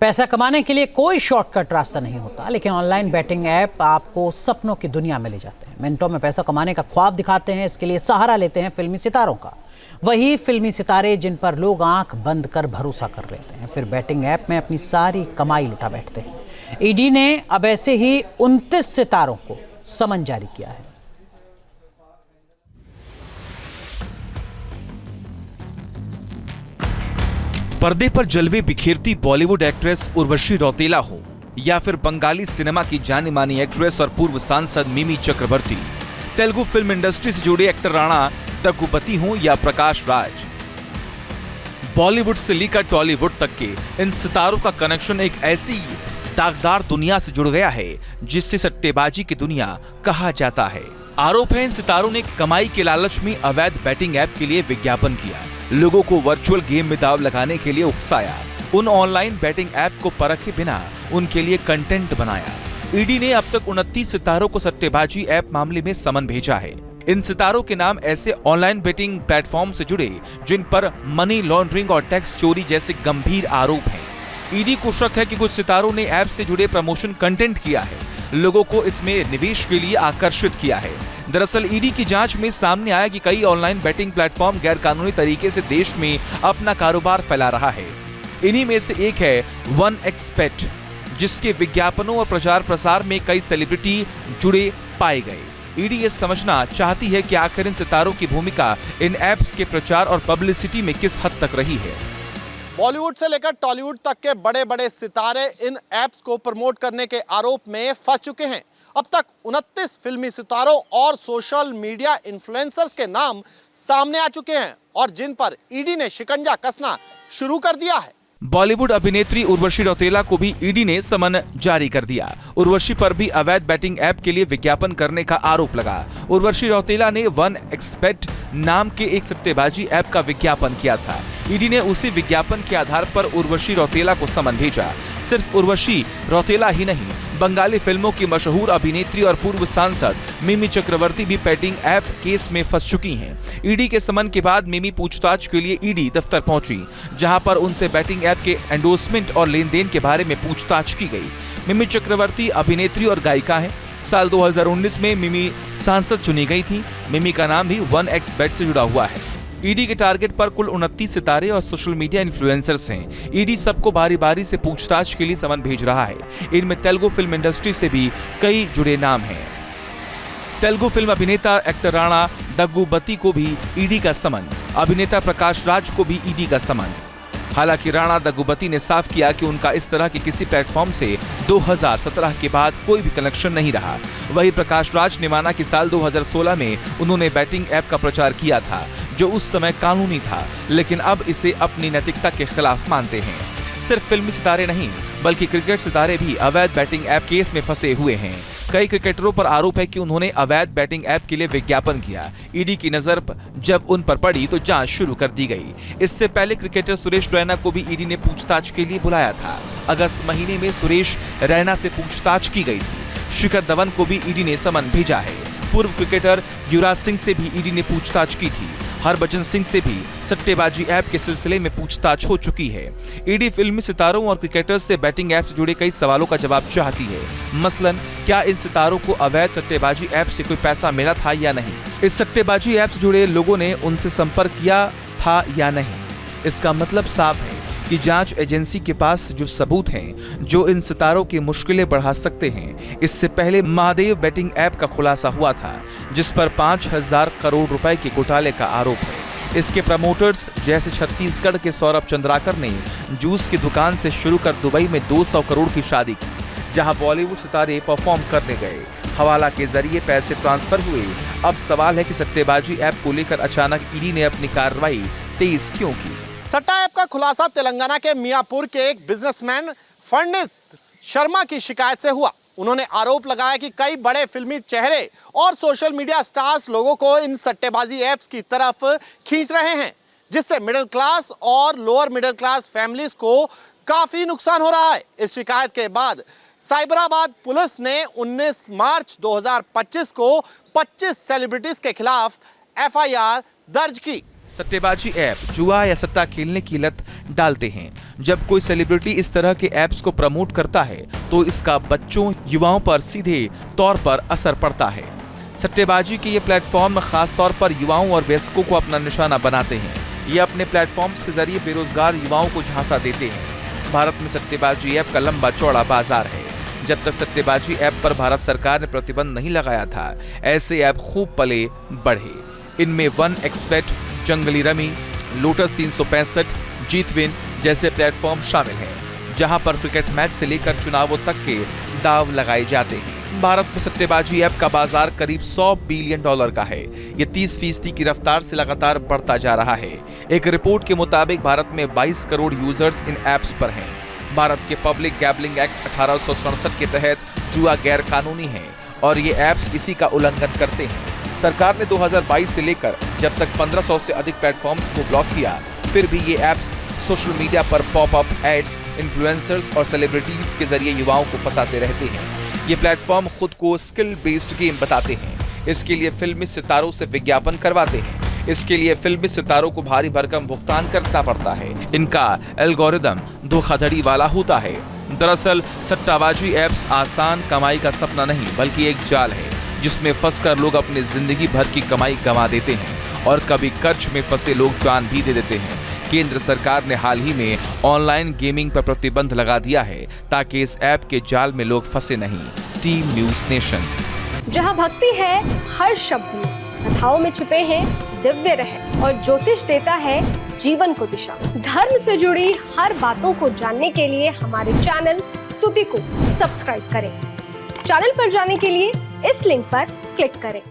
पैसा कमाने के लिए कोई शॉर्टकट रास्ता नहीं होता, लेकिन ऑनलाइन बैटिंग ऐप आपको सपनों की दुनिया में ले जाते हैं। मिनटों में पैसा कमाने का ख्वाब दिखाते हैं। इसके लिए सहारा लेते हैं फिल्मी सितारों का। वही फिल्मी सितारे जिन पर लोग आंख बंद कर भरोसा कर लेते हैं, फिर बैटिंग ऐप में अपनी सारी कमाई लुटा बैठते हैं। ईडी ने अब ऐसे ही 29 सितारों को समन जारी किया है। पर्दे पर जलवे बिखेरती बॉलीवुड एक्ट्रेस उर्वशी रौतेला हो या फिर बंगाली सिनेमा की जानी मानी एक्ट्रेस और पूर्व सांसद मिमी चक्रवर्ती, तेलुगु फिल्म इंडस्ट्री से जुड़े एक्टर राणा दग्गुबती हो या प्रकाश राज, बॉलीवुड से लेकर टॉलीवुड तक के इन सितारों का कनेक्शन एक ऐसी दागदार दुनिया से जुड़ गया है जिससे सट्टेबाजी की दुनिया कहा जाता है। आरोप है इन सितारों ने कमाई के लालच में अवैध बैटिंग ऐप के लिए विज्ञापन किया, लोगों को वर्चुअल गेम में दांव लगाने के लिए उकसाया, उन ऑनलाइन बैटिंग ऐप को परखे बिना उनके लिए कंटेंट बनाया। ईडी ने अब तक 29 सितारों को सट्टेबाजी ऐप मामले में समन भेजा है। इन सितारों के नाम ऐसे ऑनलाइन बेटिंग प्लेटफॉर्म से जुड़े जिन पर मनी लॉन्ड्रिंग और टैक्स चोरी जैसे गंभीर आरोप हैं। ईडी को शक है कि कुछ सितारों ने ऐप से जुड़े प्रमोशन कंटेंट किया है, लोगों को इसमें निवेश के लिए आकर्षित किया है। दरअसल ईडी की जांच में सामने आया कि कई ऑनलाइन बेटिंग प्लेटफॉर्म गैरकानूनी तरीके से देश में अपना कारोबार फैला रहा है। इन्हीं में से एक है 1xBet, जिसके विज्ञापनों और प्रचार प्रसार में कई सेलिब्रिटी जुड़े पाए गए। ईडी ये समझना चाहती है कि आखिर इन सितारों की भूमिका इन ऐप्स के प्रचार और पब्लिसिटी में किस हद तक रही है। बॉलीवुड से लेकर टॉलीवुड तक के बड़े बड़े सितारे इन ऐप्स को प्रमोट करने के आरोप में फंस चुके हैं। अब तक 29 फिल्मी सितारों और सोशल मीडिया इन्फ्लुएंसर्स के नाम सामने आ चुके हैं और जिन पर ईडी ने शिकंजा कसना शुरू कर दिया है। बॉलीवुड अभिनेत्री उर्वशी रौतेला को भी ईडी ने समन जारी कर दिया। उर्वशी पर भी अवैध बैटिंग ऐप के लिए विज्ञापन करने का आरोप लगा। उर्वशी रौतेला ने 1xBet नाम के एक सट्टेबाजी ऐप का विज्ञापन किया था। ईडी ने उसी विज्ञापन के आधार पर उर्वशी रौतेला को समन भेजा। सिर्फ उर्वशी रौतेला ही नहीं, बंगाली फिल्मों की मशहूर अभिनेत्री और पूर्व सांसद मिमी चक्रवर्ती भी बैटिंग ऐप केस में फंस चुकी हैं। ईडी के समन के बाद मिमी पूछताछ के लिए ईडी दफ्तर पहुंची, जहां पर उनसे बैटिंग ऐप के एंडोर्समेंट और लेन देन के बारे में पूछताछ की गई। मिमी चक्रवर्ती अभिनेत्री और गायिका हैं। साल 2019 में मिमी सांसद चुनी गई थी। मिमी का नाम भी 1xBet से जुड़ा हुआ है। ईडी के टारगेट पर कुल 29 सितारे और सोशल मीडिया इन्फ्लुएंसर्स हैं। ईडी सबको बारी बारी से पूछताछ के लिए समन भेज रहा है। इनमें तेलुगु फिल्म इंडस्ट्री से भी कई जुड़े नाम हैं। तेलुगु फिल्म अभिनेता एक्टर राणा दग्गुबती को भी ईडी का समन, अभिनेता प्रकाश राज को भी ईडी का समन। हालांकि राणा दग्गुबती ने साफ किया कि उनका इस तरह के किसी प्लेटफॉर्म से 2017 के बाद कोई भी कनेक्शन नहीं रहा। वहीं प्रकाश राज ने माना कि साल 2016 में उन्होंने बैटिंग ऐप का प्रचार किया था, जो उस समय कानूनी था, लेकिन अब इसे अपनी नैतिकता के खिलाफ मानते हैं। सिर्फ फिल्मी सितारे नहीं, बल्कि क्रिकेट सितारे भी अवैध बैटिंग ऐप केस में फंसे हुए हैं। कई क्रिकेटरों पर आरोप है कि उन्होंने अवैध बैटिंग ऐप के लिए विज्ञापन किया। ईडी की नजर जब उन पर पड़ी तो जांच शुरू कर दी गई। इससे पहले क्रिकेटर सुरेश रैना को भी ईडी ने पूछताछ के लिए बुलाया था। अगस्त महीने में सुरेश रैना से पूछताछ की गई थी। शिखर धवन को भी ईडी ने समन भेजा है। पूर्व क्रिकेटर युवराज सिंह से भी ईडी ने पूछताछ की थी। हरभजन सिंह से भी सट्टेबाजी ऐप के सिलसिले में पूछताछ हो चुकी है। ईडी फिल्मी सितारों और क्रिकेटर्स से बैटिंग ऐप से जुड़े कई सवालों का जवाब चाहती है। मसलन, क्या इन सितारों को अवैध सट्टेबाजी ऐप से कोई पैसा मिला था या नहीं? इस सट्टेबाजी ऐप से जुड़े लोगों ने उनसे संपर्क किया था या नहीं? इसका मतलब साफ है कि जांच एजेंसी के पास जो सबूत हैं, जो इन सितारों की मुश्किलें बढ़ा सकते हैं। इससे पहले महादेव बैटिंग ऐप का खुलासा हुआ था, जिस पर 5000 करोड़ रुपए के घोटाले का आरोप है। इसके प्रमोटर्स जैसे छत्तीसगढ़ के सौरभ चंद्राकर ने जूस की दुकान से शुरू कर दुबई में 200 करोड़ की शादी की, जहां बॉलीवुड सितारे परफॉर्म करने गए। हवाला के जरिए पैसे ट्रांसफर हुए। अब सवाल है कि सट्टेबाजी ऐप को लेकर अचानक ईडी ने अपनी कार्रवाई तेज क्यों की? सट्टा ऐप का खुलासा तेलंगाना के मियापुर के एक बिजनेसमैन फंडित शर्मा की शिकायत से हुआ। उन्होंने आरोप लगाया कि कई बड़े फिल्मी चेहरे और सोशल मीडिया स्टार्स लोगों को इन सट्टेबाजी ऐप्स की तरफ खींच रहे हैं, जिससे मिडिल क्लास और लोअर मिडिल क्लास फैमिलीज को काफी नुकसान हो रहा है। इस शिकायत के बाद साइबराबाद पुलिस ने 19 मार्च 2025 को 25 सेलिब्रिटीज के खिलाफ एफआईआर दर्ज की। सट्टेबाजी ऐप जुआ या सट्टा खेलने की लत डालते हैं, जब कोई सेलिब्रिटी इस तरह के ऐप्स को प्रमोट करता है तो इसका बच्चों युवाओं पर सीधे तौर पर असर पड़ता है। सट्टेबाजी के ये प्लेटफॉर्म खास तौर पर युवाओं और वयस्कों को अपना निशाना बनाते हैं। ये अपने प्लेटफॉर्म्स के जरिए बेरोजगार युवाओं को झांसा देते हैं। भारत में सट्टेबाजी ऐप का लंबा चौड़ा बाजार है। जब तक सट्टेबाजी ऐप पर भारत सरकार ने प्रतिबंध नहीं लगाया था, ऐसे ऐप खूब पले बढ़े। इनमें 1xBet, जंगली रमी, लोटस 365, जीतविन जैसे प्लेटफॉर्म शामिल हैं, जहां पर क्रिकेट मैच से लेकर चुनावों तक के दाव लगाए जाते हैं। भारत में सट्टेबाजी ऐप का बाजार करीब $100 बिलियन का है। ये 30% की रफ्तार से लगातार बढ़ता जा रहा है। एक रिपोर्ट के मुताबिक भारत में 22 करोड़ यूजर्स इन ऐप्स पर हैं। भारत के पब्लिक गैम्बलिंग एक्ट 1867 के तहत जुआ गैर कानूनी है और ये ऐप्स इसी का उल्लंघन करते हैं। सरकार ने 2022 से लेकर जब तक 1500 से अधिक प्लेटफॉर्म्स को ब्लॉक किया, फिर भी ये ऐप्स सोशल मीडिया पर पॉपअप एड्स, इन्फ्लुएंसर्स और सेलिब्रिटीज के जरिए युवाओं को फंसाते रहते हैं। ये प्लेटफॉर्म खुद को स्किल बेस्ड गेम बताते हैं। इसके लिए फिल्मी सितारों से विज्ञापन करवाते हैं। इसके लिए फिल्मी सितारों को भारी भरकम भुगतान करना पड़ता है। इनका एल्गोरिदम धोखाधड़ी वाला होता है। दरअसल सट्टाबाजी ऐप्स आसान कमाई का सपना नहीं बल्कि एक जाल है, जिसमें फंसकर लोग अपनी जिंदगी भर की कमाई गंवा देते हैं और कभी कर्ज में फंसे लोग जान भी दे देते हैं। केंद्र सरकार ने हाल ही में ऑनलाइन गेमिंग पर प्रतिबंध लगा दिया है ताकि इस ऐप के जाल में लोग फंसे नहीं। Team news nation. जहां भक्ति है हर शब्द में, कथाओं में छुपे हैं दिव्य रहस्य और ज्योतिष देता है जीवन को दिशा। धर्म से जुड़ी हर बातों को जानने के लिए हमारे चैनल स्तुति को सब्सक्राइब करें। चैनल पर जाने के लिए इस लिंक पर क्लिक करें।